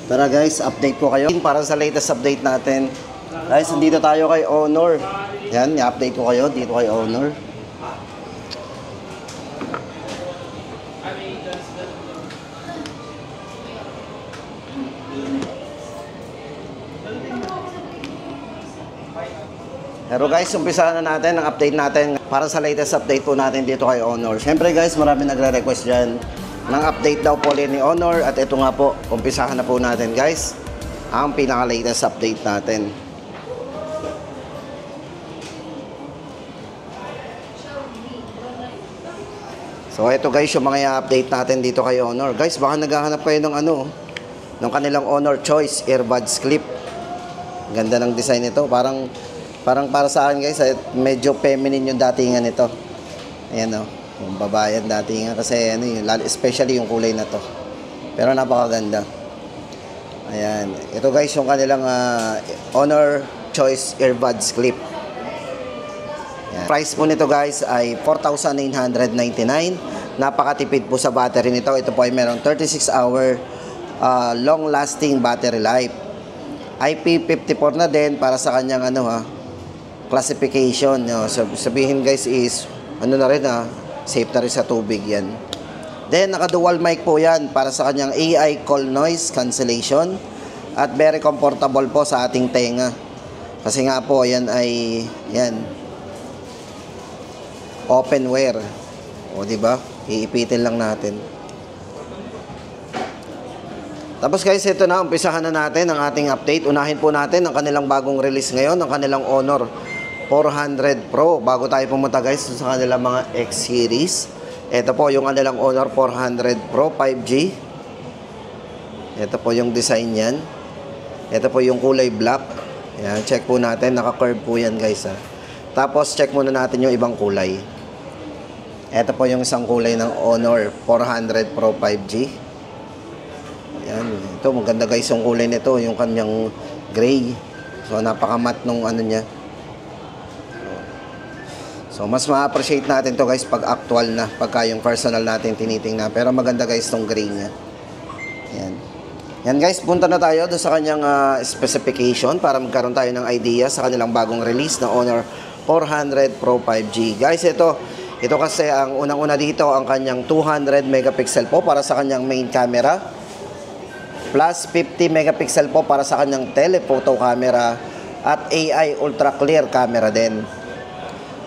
Tara guys, update ko kayo para sa latest update natin. Guys, nandito tayo kay Honor. Yan, i-update ko kayo dito kay Honor. Pero guys, umpisahan na natin ang update natin para sa latest update po natin dito kay Honor. Siyempre guys, marami nagre-request dyan ng update daw po ni Honor. At ito nga po, umpisahan na po natin guys ang pinaka-latest update natin. So ito guys, yung mga i-update natin dito kay Honor. Guys, baka naghahanap kayo ng ng kanilang Honor Choice Earbuds Clip. Ganda ng design nito. Parang para sa akin guys, medyo feminine yung datingan nito. Ayan o, yung babayan datingan. Kasi especially yung kulay na to. Pero napakaganda. Ayan. Ito guys, yung kanilang Honor Choice Earbuds Clip. Ayan. Price po nito guys ay 4,999. Napakatipid po sa battery nito. Ito po ay merong 36-hour long-lasting battery life. IP54 na din para sa kanyang classification. Sabihin guys is na rin safe na rin sa tubig yan. Then naka-dual mic po yan para sa kanyang AI call noise cancellation at very comfortable po sa ating tenga. Kasi nga po yan ay open wear. O di ba? Iipitin lang natin. Tapos guys, ito na, umpisahan na natin ang ating update. Unahin po natin ang kanilang bagong release ngayon, ang kanilang Honor 400 Pro. Bago tayo pumunta guys sa kanilang mga X series. Ito po yung kanilang Honor 400 Pro 5G. Ito po yung design yan. Ito po yung kulay black. Yan, check po natin, naka-curve po yan guys. Tapos check muna natin yung ibang kulay. Ito po yung isang kulay ng Honor 400 Pro 5G. Yan, ito maganda guys yung kulay nito, yung kanyang gray. So napaka-matte nung niya. So mas ma-appreciate natin to guys pag actual na, pagka yung personal natin tinitingnan. Pero maganda guys tong gray niya. Yan. Yan guys, punta na tayo doon sa kanyang specification para magkaroon tayo ng idea sa kanilang bagong release na Honor 400 Pro 5G. Guys, ito kasi ang unang-una dito ang kanyang 200 megapixel po para sa kanyang main camera. Plus 50 megapixel po para sa kanyang telephoto camera at AI ultra clear camera din.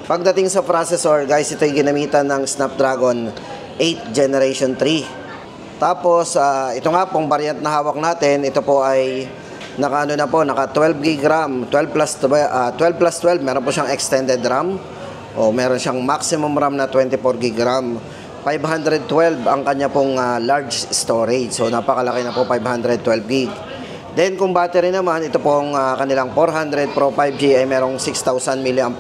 Pagdating sa processor, guys, ito ay ginamitan ng Snapdragon 8 Generation 3. Tapos, ito nga pong variant na hawak natin, ito po ay naka 12 GB RAM, 12 plus 12, meron po siyang extended RAM. O meron siyang maximum RAM na 24 GB RAM. 512 ang kanya pong large storage. So, napakalaki na po, 512 GB. Then, kung battery naman, ito pong kanilang 400 Pro 5G ay merong 6,000 mAh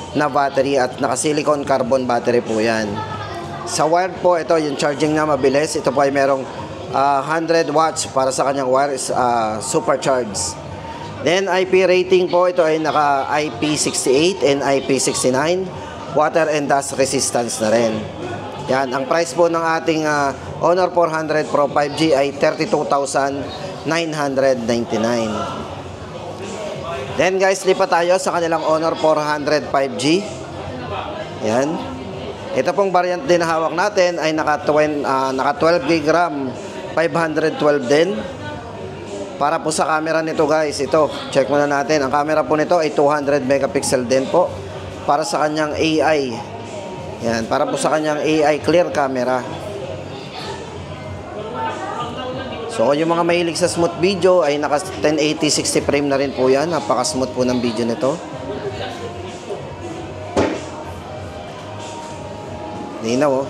na battery at naka-silicon carbon battery po yan. Sa wired po, ito yung charging na mabilis. Ito po ay merong 100 watts para sa kanyang wireless supercharged. Then IP rating po, ito ay naka IP68 and IP69. Water and dust resistance na rin. Yan, ang price po ng ating Honor 400 Pro 5G ay 32,999. Then guys, lipat tayo sa kanilang Honor 400 5G. Yan. Ito pong variant din na hawak natin ay naka 12 GB RAM, 512 din. Para po sa camera nito guys, ito, check muna natin. Ang camera po nito ay 200 megapixel din po. Para sa kanyang AI. Yan, para po sa kanyang AI clear camera. So, yung mga mahilig sa smooth video ay naka 1080 60 frame na rin po yan. Napaka-smooth po ng video nito. Linaw oh.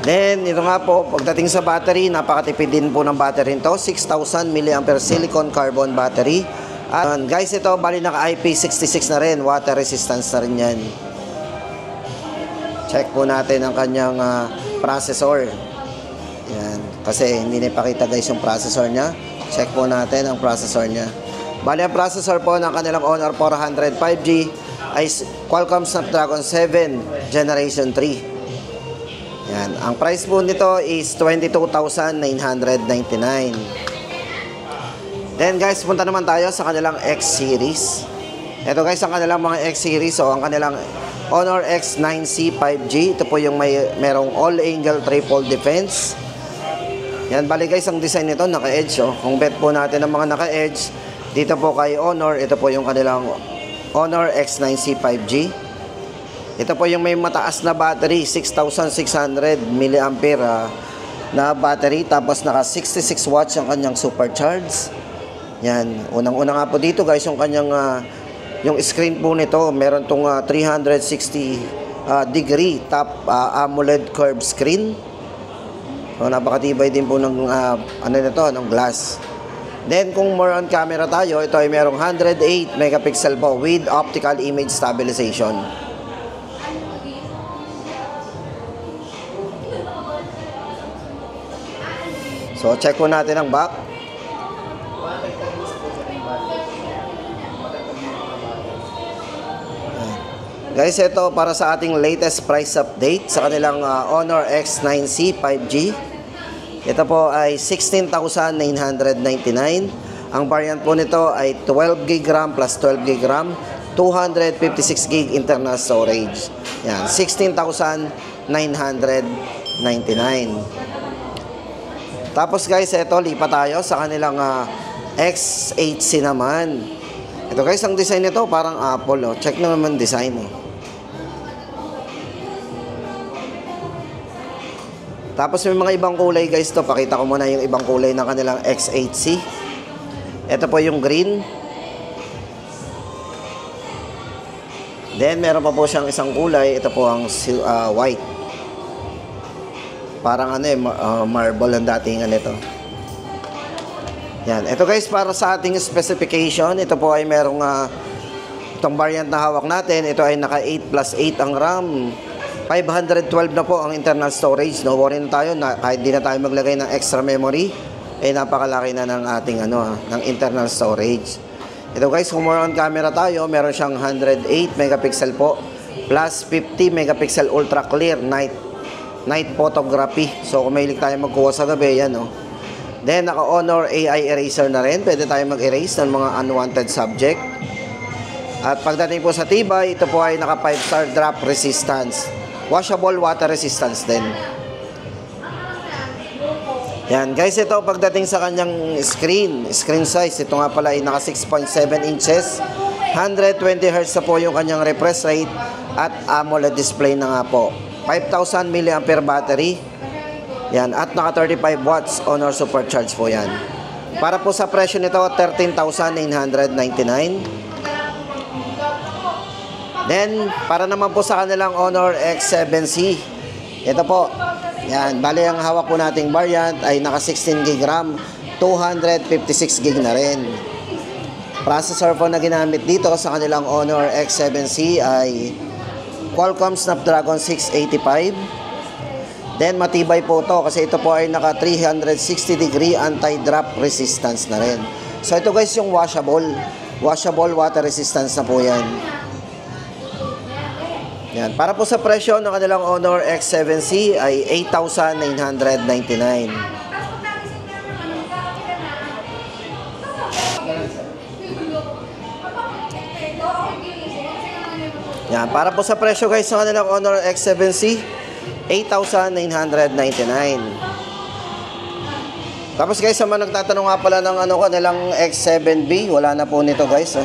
Then, ito nga po, pagdating sa battery, napakatipid din po ng battery nito. 6,000 mAh silicon carbon battery. At guys, ito, bali naka IP66 na rin. Water resistance na rin yan. Check po natin ang kanyang processor. Yan. Kasi hindi napakita guys yung processor niya. Check po natin ang processor niya. Bali, ang processor po ng kanilang Honor 400 5G ay Qualcomm Snapdragon 7 Generation 3. Yan. Ang price po nito is 22,999. Then guys, punta naman tayo sa kanilang X series. Ito guys, ang kanilang mga X series. So, ang kanilang Honor X9C 5G. Ito po yung merong all-angle triple defense. Yan, bali guys, ang design nito naka-edge. Oh. Kung bet po natin ang mga naka-edge, dito po kay Honor, ito po yung kanilang Honor X9C 5G. Ito po yung may mataas na battery, 6,600 mAh na battery. Tapos naka 66 watts ang kanyang supercharge. Yan, unang-una nga po dito guys, yung kanyang yung screen po nito, meron tong 360 degree top AMOLED curved screen. So, napakatibay din po ng ano nito, ng glass. Then, kung more on camera tayo, ito ay merong 108 megapixel po with optical image stabilization. So, check po natin ang back. Guys, ito para sa ating latest price update sa kanilang Honor X9C 5G. Ito po ay 16,999. Ang variant po nito ay 12GB RAM plus 12GB RAM, 256GB internal storage. Yan, 16,999. Tapos guys, ito lipat tayo sa kanilang X8C naman. Ito guys, ang design nito parang Apple. Oh. Check naman design. Oh. Tapos may mga ibang kulay guys to. Pakita ko muna yung ibang kulay ng kanilang X8C. Ito po yung green. Then meron pa po siyang isang kulay. Ito po ang white. Parang ano marble ang datingan nito. Yan. Ito guys, para sa ating specification, ito po ay merong itong variant na hawak natin. Ito ay naka 8+8 ang RAM. 512 na po ang internal storage. No worry na tayo na kahit di na tayo maglagay ng extra memory, eh napakalaki na ng ating ng internal storage. Ito guys, kung more on camera tayo, meron siyang 108 megapixel po plus 50 megapixel ultra clear night photography. So kung mahilig tayo magkuha sa gabi, yan oh. Then naka Honor AI eraser na rin. Pwede tayo mag-erase ng mga unwanted subject. At pagdating po sa tibay, ito po ay naka 5-star drop resistance. Washable water resistance din. Yan guys, ito pagdating sa kanyang screen size, ito nga pala ay naka 6.7 inches, 120Hz na po yung kanyang refresh rate at AMOLED display na nga po. 5,000 mAh battery. Yan, at naka 35 watts Honor supercharge po yan. Para po sa presyo nito, 13,999. Then, para naman po sa kanilang Honor X7C, ito po, yan, bali ang hawak po nating variant ay naka 16GB RAM, 256GB na rin. Processor po na ginamit dito sa kanilang Honor X7C ay Qualcomm Snapdragon 685. Then, matibay po to kasi ito po ay naka 360 degree anti-drop resistance na rin. So, ito guys yung washable water resistance na po yan. Yan. Para po sa presyo ng kanilang Honor X7C ay 8,999. Yan. Para po sa presyo guys ng kanilang Honor X7C, 8,999. Tapos guys, sa mga nagtatanong nga pala ng kanilang X7B, wala na po nito guys.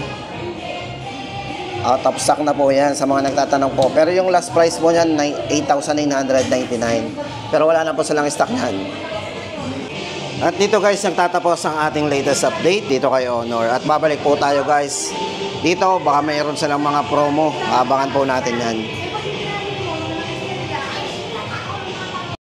Top stock na po yan sa mga nagtatanong po. Pero yung last price po niyan, 8,999. Pero wala na po silang stock yan. At dito guys, nagtatapos ang ating latest update dito kay Honor. At babalik po tayo guys. Dito, baka mayroon silang mga promo. Abangan po natin yan.